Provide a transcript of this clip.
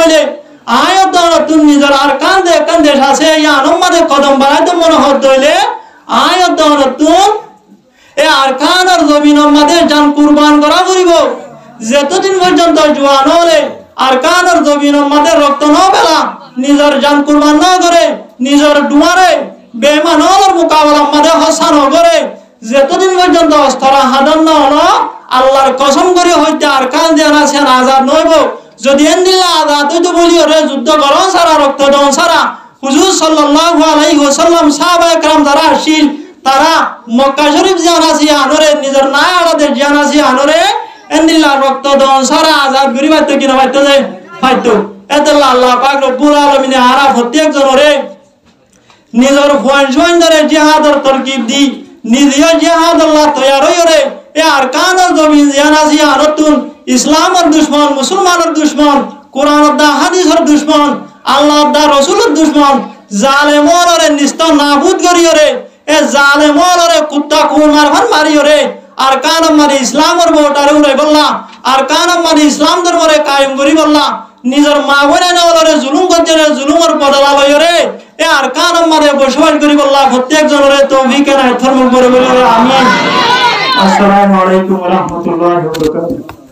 হইলে আয়াত দ্বারা তুমি নিজের আর কান্দে আছে ইয়ানোর মাঝে কদম বাড়াইতে মনে হইলে আয়াত দ্বারা তুমি এ আরকানের জমিনের মাঝে জান কুরবান করা করিব যতদিন পর্যন্ত জোয়ান হলে আরকানের জমিনের মাঝে রক্ত ন পেলা নিজের জান কুরবান না করে নিজের ডুমারে বেঈমানের মোকাবেলার মাঝে হসা ন করে যতদিন পর্যন্ত অস্ত্র হাদন না হলো আল্লাহর কসম করে হইতে আরকান দেন আছেন আজাদ নইব যদি এন্দিল্লা আজাদ হইতে বলি ওরে যুদ্ধ করো সারা রক্ত দন সারা হুজুর সাল্লাল্লাহু আলাইহি ওয়াসাল্লাম সাহাবায়ে کرام যারা আসিল তারা মক্কা শরীফ জানাসি আনরে নিজের না আলাদের জানাসি আনরে এন্দিল্লা রক্ত দন সারা আজাদ গরিবাত কি না পাইতো যায় পাইতো এতলা আল্লাহ পাক রব্বুল আলামিন আরা প্রত্যেক জনরে নিজের ফয়ন ধরে জিহাদের তরকিব দি নিজে জিহাদ আল্লাহ তৈয়ার হইরে এ আরকানের জমিন জানাসি আনতুন ইসলামের দুশমন মুসলমানের দুশমন কোরআনের দা হাদিসের দুশমন আল্লাহর দা রাসূলের দুশমন জালেমরে নিস্ত নাবুদ করিরে এ জালেমরে কুত্তা কুমার ভার মারিরে আরকান মানে ইসলামের ভোটারে উড়ে বললা আরকান মানে ইসলাম ধর্মরে কায়েম করি বললা নিজের মা বোনে ওরে জুলুম করতে জুলুমের বদলা লইরে এ আরকান মানে বসবাস করি বললা প্রত্যেক জনরে তৌফিক এর ধর্ম করে বলে আমিন আসসালামু আলাইকুম ওয়া রাহমাতুল্লাহি ওয়া বারাকাতুহু